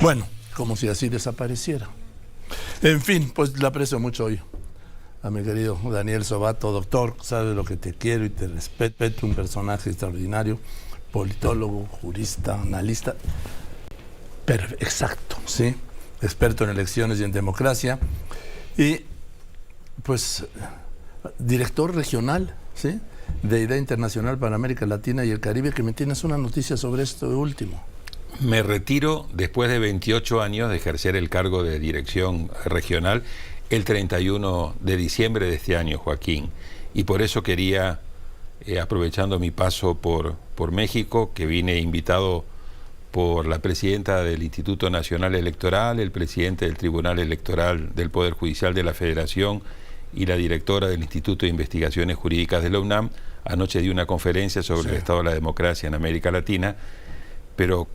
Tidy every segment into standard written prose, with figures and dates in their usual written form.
Bueno, como si así desapareciera. En fin, pues le aprecio mucho hoy a mi querido Daniel Sobato, doctor, sabe lo que te quiero y te respeto, un personaje extraordinario, politólogo, jurista, analista, exacto, ¿sí? Experto en elecciones y en democracia, y pues director regional, ¿sí?, de Idea Internacional para América Latina y el Caribe, que me tienes una noticia sobre esto último. Me retiro después de 28 años de ejercer el cargo de dirección regional el 31 de diciembre de este año, Joaquín. Y por eso quería, aprovechando mi paso por México, que vine invitado por la presidenta del Instituto Nacional Electoral, el presidente del Tribunal Electoral del Poder Judicial de la Federación y la directora del Instituto de Investigaciones Jurídicas de la UNAM, anoche di una conferencia sobre el estado de la democracia en América Latina, pero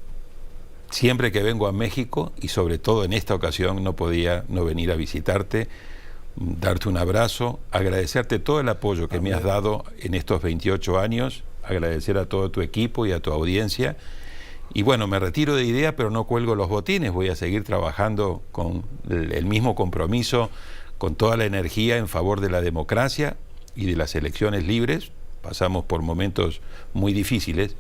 siempre que vengo a México, y sobre todo en esta ocasión, no podía no venir a visitarte, darte un abrazo, agradecerte todo el apoyo que me has dado en estos 28 años, agradecer a todo tu equipo y a tu audiencia. Y bueno, me retiro de Idea, pero no cuelgo los botines, voy a seguir trabajando con el mismo compromiso, con toda la energía en favor de la democracia y de las elecciones libres. Pasamos por momentos muy difíciles,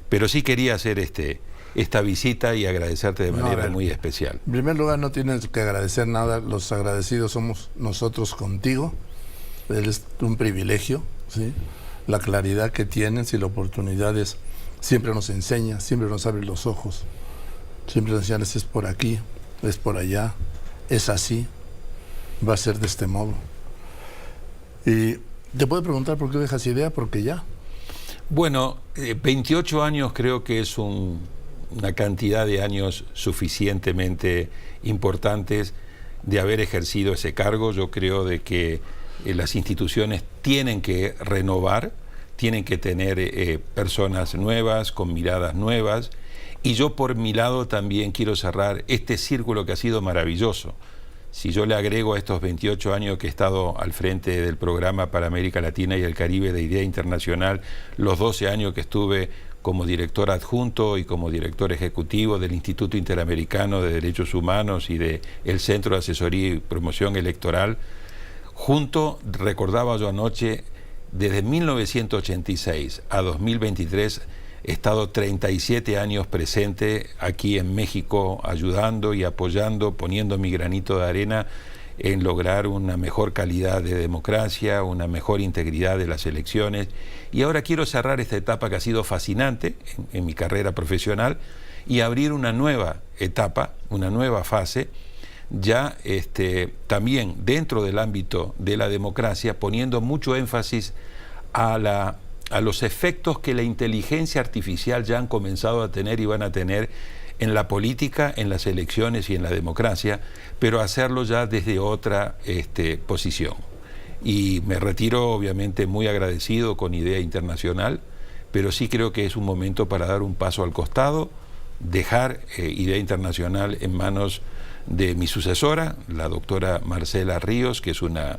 pero sí quería hacer esta visita y agradecerte de manera muy especial. En primer lugar, no tienes que agradecer nada, los agradecidos somos nosotros contigo. Es un privilegio, ¿sí? La claridad que tienes y la oportunidad siempre nos enseña, siempre nos abre los ojos, siempre nos enseñas, es por aquí, es por allá, es así, va a ser de este modo. Y te puedo preguntar por qué dejas Idea, porque ya. Bueno, 28 años creo que es una cantidad de años suficientemente importantes de haber ejercido ese cargo. Yo creo de que las instituciones tienen que renovar, tienen que tener personas nuevas, con miradas nuevas, y yo por mi lado también quiero cerrar este círculo que ha sido maravilloso. Si yo le agrego a estos 28 años que he estado al frente del programa para América Latina y el Caribe de Idea Internacional, los 12 años que estuve como director adjunto y como director ejecutivo del Instituto Interamericano de Derechos Humanos y del Centro de Asesoría y Promoción Electoral, junto, recordaba yo anoche, desde 1986 a 2023 he estado 37 años presente aquí en México, ayudando y apoyando, poniendo mi granito de arena en lograr una mejor calidad de democracia, una mejor integridad de las elecciones. Y ahora quiero cerrar esta etapa que ha sido fascinante en mi carrera profesional y abrir una nueva etapa, una nueva fase, ya también dentro del ámbito de la democracia, poniendo mucho énfasis a los efectos que la inteligencia artificial ya han comenzado a tener y van a tener en la política, en las elecciones y en la democracia, pero hacerlo ya desde otra posición. Y me retiro obviamente muy agradecido con Idea Internacional, pero sí creo que es un momento para dar un paso al costado, dejar Idea Internacional en manos de mi sucesora, la doctora Marcela Ríos, que es una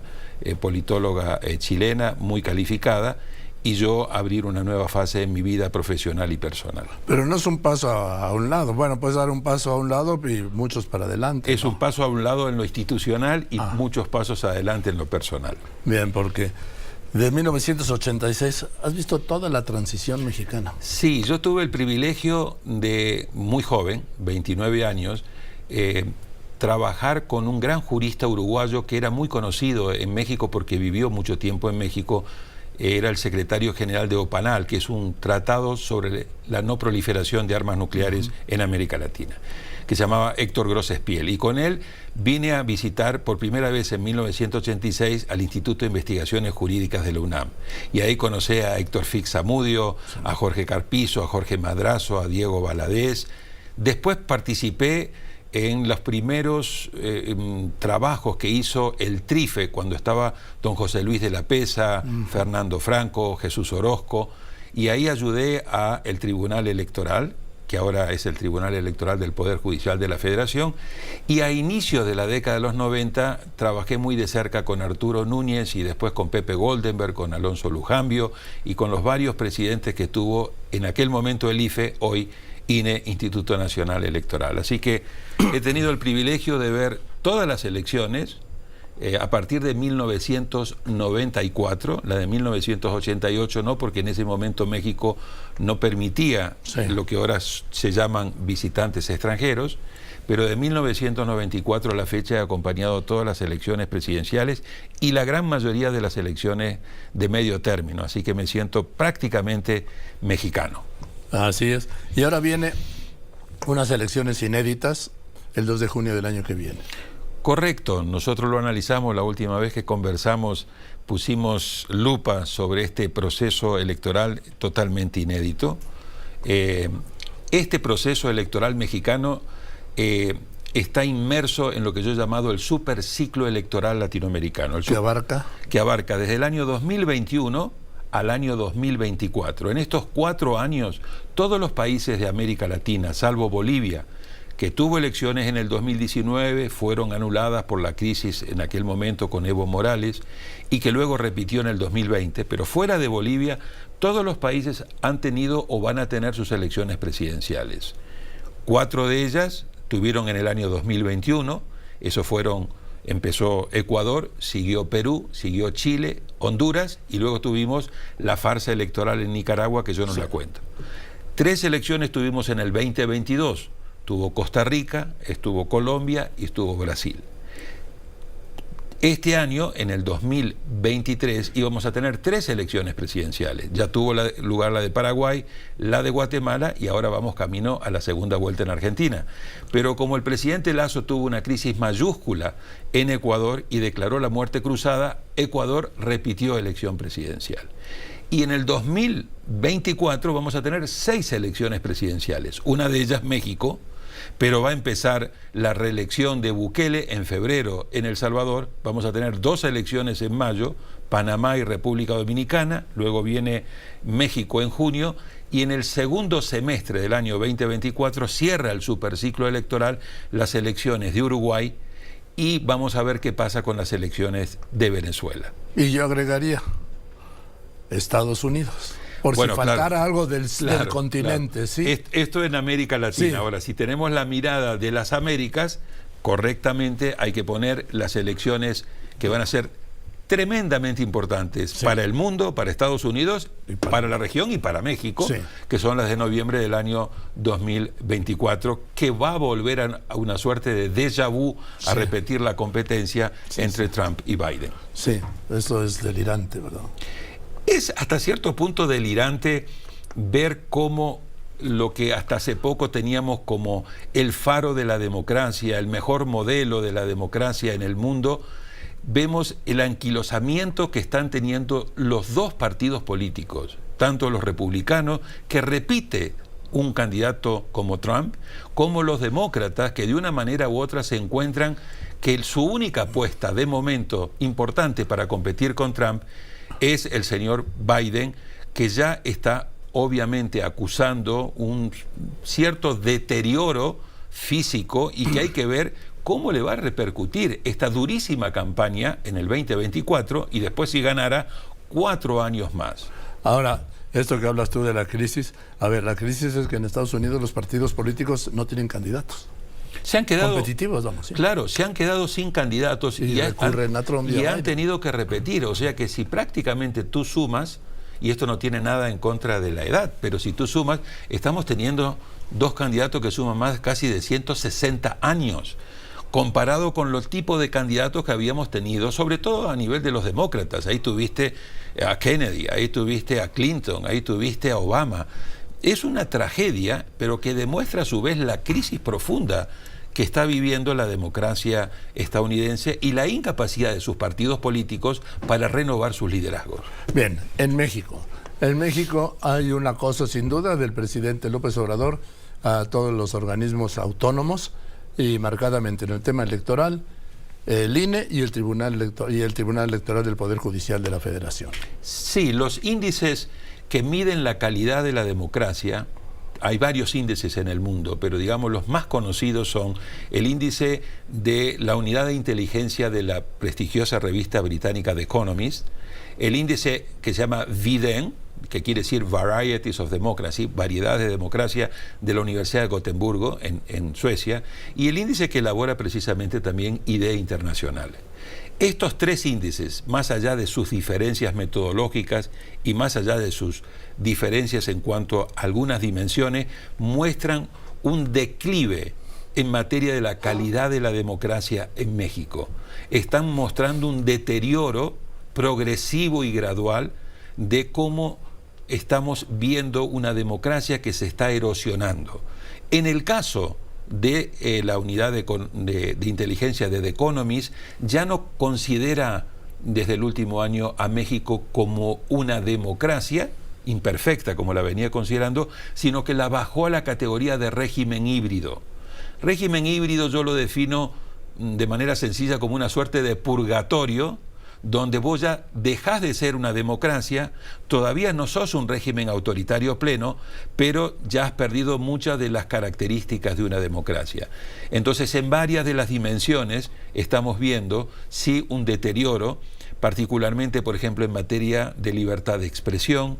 politóloga chilena muy calificada, y yo abrir una nueva fase en mi vida profesional y personal. Pero no es un paso a un lado. Bueno, puedes dar un paso a un lado y muchos para adelante. Es un paso a un lado en lo institucional y muchos pasos adelante en lo personal. Bien, porque de 1986 has visto toda la transición mexicana. Sí, yo tuve el privilegio de, muy joven, 29 años, trabajar con un gran jurista uruguayo que era muy conocido en México porque vivió mucho tiempo en México. Era el secretario general de OPANAL, que es un tratado sobre la no proliferación de armas nucleares en América Latina, que se llamaba Héctor Gros Espiel. Y con él vine a visitar por primera vez en 1986 al Instituto de Investigaciones Jurídicas de la UNAM. Y ahí conocí a Héctor Fix Zamudio, a Jorge Carpizo, a Jorge Madrazo, a Diego Valadez. Después participé en los primeros trabajos que hizo el TRIFE, cuando estaba don José Luis de la Pesa, Fernando Franco, Jesús Orozco, y ahí ayudé a el Tribunal Electoral, que ahora es el Tribunal Electoral del Poder Judicial de la Federación, y a inicios de la década de los 90 trabajé muy de cerca con Arturo Núñez y después con Pepe Goldenberg, con Alonso Lujambio y con los varios presidentes que tuvo en aquel momento el IFE, hoy INE, Instituto Nacional Electoral. Así que he tenido el privilegio de ver todas las elecciones a partir de 1994, la de 1988 no, porque en ese momento México no permitía lo que ahora se llaman visitantes extranjeros, pero de 1994 a la fecha he acompañado todas las elecciones presidenciales y la gran mayoría de las elecciones de medio término, así que me siento prácticamente mexicano. Así es. Y ahora viene unas elecciones inéditas el 2 de junio del año que viene. Correcto, nosotros lo analizamos la última vez que conversamos, pusimos lupa sobre este proceso electoral totalmente inédito. Este proceso electoral mexicano está inmerso en lo que yo he llamado el superciclo electoral latinoamericano. ¿Que abarca? Que abarca desde el año 2021 al año 2024. En estos 4 años, todos los países de América Latina, salvo Bolivia, que tuvo elecciones en el 2019, fueron anuladas por la crisis en aquel momento con Evo Morales y que luego repitió en el 2020, pero fuera de Bolivia, todos los países han tenido o van a tener sus elecciones presidenciales. 4 de ellas tuvieron en el año 2021, empezó Ecuador, siguió Perú, siguió Chile, Honduras y luego tuvimos la farsa electoral en Nicaragua, que yo no la cuento. 3 elecciones tuvimos en el 2022, estuvo Costa Rica, estuvo Colombia y estuvo Brasil. Este año, en el 2023, íbamos a tener 3 elecciones presidenciales. Ya tuvo lugar la de Paraguay, la de Guatemala y ahora vamos camino a la segunda vuelta en Argentina. Pero como el presidente Lasso tuvo una crisis mayúscula en Ecuador y declaró la muerte cruzada, Ecuador repitió elección presidencial. Y en el 2024 vamos a tener 6 elecciones presidenciales. Una de ellas México, pero va a empezar la reelección de Bukele en febrero en El Salvador. Vamos a tener 2 elecciones en mayo, Panamá y República Dominicana, luego viene México en junio, y en el segundo semestre del año 2024 cierra el superciclo electoral las elecciones de Uruguay y vamos a ver qué pasa con las elecciones de Venezuela. Y yo agregaría Estados Unidos. Por si faltara algo del continente, ¿sí? Esto en América Latina. Sí. Ahora, si tenemos la mirada de las Américas, correctamente hay que poner las elecciones que van a ser tremendamente importantes para el mundo, para Estados Unidos, para la región y para México, que son las de noviembre del año 2024, que va a volver a una suerte de déjà vu a repetir la competencia entre Trump y Biden. Sí, eso es delirante, ¿verdad? Es hasta cierto punto delirante ver cómo lo que hasta hace poco teníamos como el faro de la democracia, el mejor modelo de la democracia en el mundo, vemos el anquilosamiento que están teniendo los 2 partidos políticos, tanto los republicanos, que repite un candidato como Trump, como los demócratas, que de una manera u otra se encuentran que su única apuesta de momento importante para competir con Trump es el señor Biden, que ya está obviamente acusando un cierto deterioro físico y que hay que ver cómo le va a repercutir esta durísima campaña en el 2024 y después, si ganara, 4 años más. Ahora, esto que hablas tú de la crisis, a ver, la crisis es que en Estados Unidos los partidos políticos no tienen candidatos. Se han quedado competitivos, vamos. ¿Sí? Claro, se han quedado sin candidatos y recurren a Trump y han tenido que repetir. O sea que si prácticamente tú sumas, y esto no tiene nada en contra de la edad, pero si tú sumas, estamos teniendo 2 candidatos que suman más casi de 160 años, comparado con los tipos de candidatos que habíamos tenido, sobre todo a nivel de los demócratas. Ahí tuviste a Kennedy, ahí tuviste a Clinton, ahí tuviste a Obama. Es una tragedia, pero que demuestra a su vez la crisis profunda que está viviendo la democracia estadounidense y la incapacidad de sus partidos políticos para renovar sus liderazgos. Bien, en México. En México hay un acoso sin duda del presidente López Obrador a todos los organismos autónomos y marcadamente en el tema electoral, el INE y el Tribunal Electoral del Poder Judicial de la Federación. Sí, los índices que miden la calidad de la democracia, hay varios índices en el mundo, pero digamos los más conocidos son el índice de la unidad de inteligencia de la prestigiosa revista británica The Economist, el índice que se llama VIDEN, que quiere decir Varieties of Democracy, variedades de democracia, de la Universidad de Gotemburgo, en Suecia, y el índice que elabora precisamente también IDEA Internacional. Estos tres índices, más allá de sus diferencias metodológicas y más allá de sus diferencias en cuanto a algunas dimensiones, muestran un declive en materia de la calidad de la democracia en México. Están mostrando un deterioro progresivo y gradual de cómo estamos viendo una democracia que se está erosionando. En el caso de la unidad de inteligencia de The Economist, ya no considera desde el último año a México como una democracia imperfecta, como la venía considerando, sino que la bajó a la categoría de régimen híbrido. Régimen híbrido yo lo defino de manera sencilla como una suerte de purgatorio, donde vos ya dejás de ser una democracia, todavía no sos un régimen autoritario pleno, pero ya has perdido muchas de las características de una democracia. Entonces, en varias de las dimensiones estamos viendo, sí, un deterioro, particularmente, por ejemplo, en materia de libertad de expresión,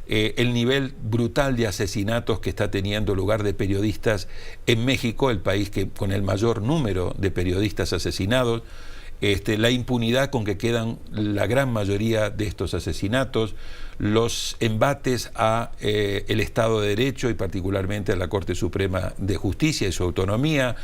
el nivel brutal de asesinatos que está teniendo lugar de periodistas en México, el país con el mayor número de periodistas asesinados, la impunidad con que quedan la gran mayoría de estos asesinatos, los embates a el Estado de Derecho y particularmente a la Corte Suprema de Justicia y su autonomía,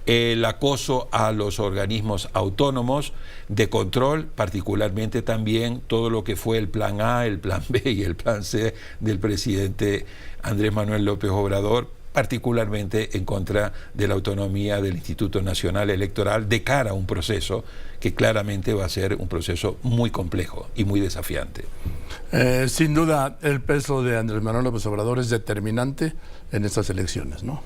el acoso a los organismos autónomos de control, particularmente también todo lo que fue el plan A, el plan B y el plan C del presidente Andrés Manuel López Obrador, particularmente en contra de la autonomía del Instituto Nacional Electoral de cara a un proceso que claramente va a ser un proceso muy complejo y muy desafiante. Sin duda, el peso de Andrés Manuel López Obrador es determinante en estas elecciones, ¿no?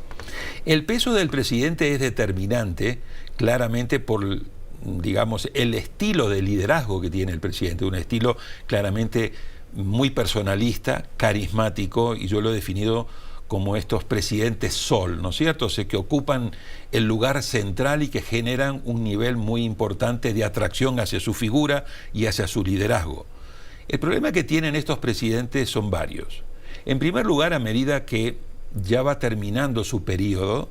El peso del presidente es determinante claramente por, digamos, el estilo de liderazgo que tiene el presidente, un estilo claramente muy personalista, carismático, y yo lo he definido como estos presidentes sol, ¿no es cierto? O sea, que ocupan el lugar central y que generan un nivel muy importante de atracción hacia su figura y hacia su liderazgo. El problema que tienen estos presidentes son varios. En primer lugar, a medida que ya va terminando su periodo,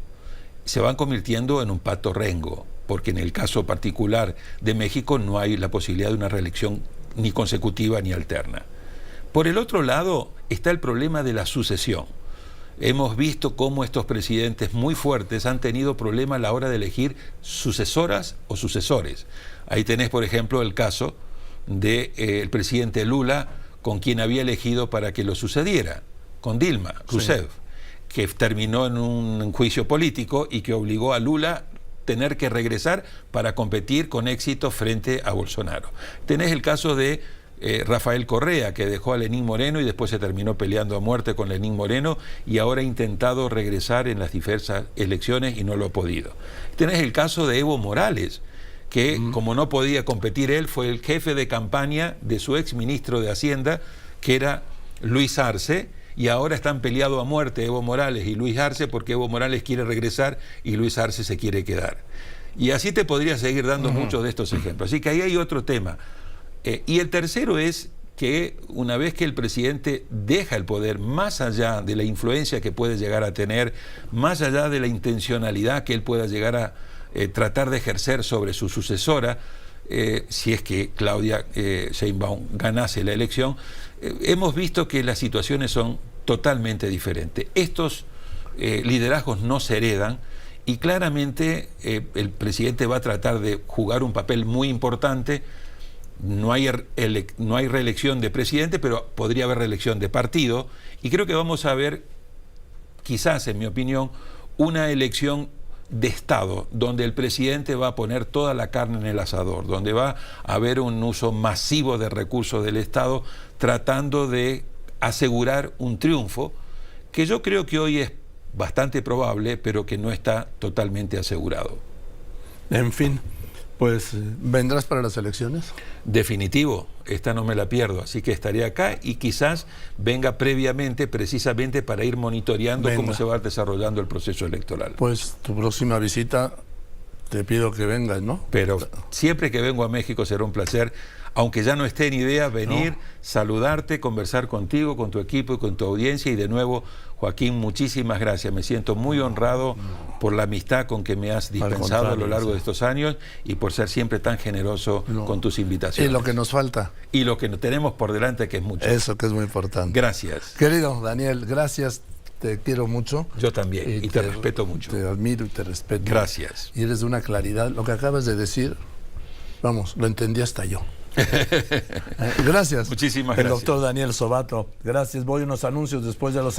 se van convirtiendo en un pato rengo, porque en el caso particular de México no hay la posibilidad de una reelección ni consecutiva ni alterna. Por el otro lado está el problema de la sucesión. Hemos visto cómo estos presidentes muy fuertes han tenido problemas a la hora de elegir sucesoras o sucesores. Ahí tenés, por ejemplo, el caso del presidente Lula, con quien había elegido para que lo sucediera, con Dilma Rousseff, sí, que terminó en un juicio político y que obligó a Lula tener que regresar para competir con éxito frente a Bolsonaro. Tenés el caso de Rafael Correa, que dejó a Lenín Moreno y después se terminó peleando a muerte con Lenín Moreno y ahora ha intentado regresar en las diversas elecciones y no lo ha podido. Tenés el caso de Evo Morales, que como no podía competir él, fue el jefe de campaña de su ex ministro de Hacienda, que era Luis Arce, y ahora están peleados a muerte Evo Morales y Luis Arce porque Evo Morales quiere regresar y Luis Arce se quiere quedar. Y así te podría seguir dando muchos de estos ejemplos. Así que ahí hay otro tema. Y el tercero es que una vez que el presidente deja el poder, más allá de la influencia que puede llegar a tener, más allá de la intencionalidad que él pueda llegar a tratar de ejercer sobre su sucesora, si es que Claudia Sheinbaum ganase la elección, hemos visto que las situaciones son totalmente diferentes. Estos liderazgos no se heredan y claramente el presidente va a tratar de jugar un papel muy importante. No hay reelección de presidente, pero podría haber reelección de partido, y creo que vamos a ver, quizás en mi opinión, una elección de Estado, donde el presidente va a poner toda la carne en el asador, donde va a haber un uso masivo de recursos del Estado, tratando de asegurar un triunfo, que yo creo que hoy es bastante probable, pero que no está totalmente asegurado. En fin, pues, ¿vendrás para las elecciones? Definitivo, esta no me la pierdo, así que estaré acá y quizás venga previamente, precisamente para ir monitoreando cómo se va desarrollando el proceso electoral. Pues tu próxima visita te pido que vengas, ¿no? Pero siempre que vengo a México será un placer, aunque ya no esté en idea, venir, saludarte, conversar contigo, con tu equipo y con tu audiencia. Y de nuevo, Joaquín, muchísimas gracias. Me siento muy honrado por la amistad con que me has dispensado a lo largo de estos años y por ser siempre tan generoso con tus invitaciones. Y lo que nos falta. Y lo que tenemos por delante, que es mucho. Eso que es muy importante. Gracias. Querido Daniel, gracias. Te quiero mucho. Yo también. Y te respeto mucho. Te admiro y te respeto. Gracias. Y eres de una claridad. Lo que acabas de decir, vamos, lo entendí hasta yo. Gracias. Muchísimas El gracias. doctor Daniel Sobato. Gracias. Voy a unos anuncios después de los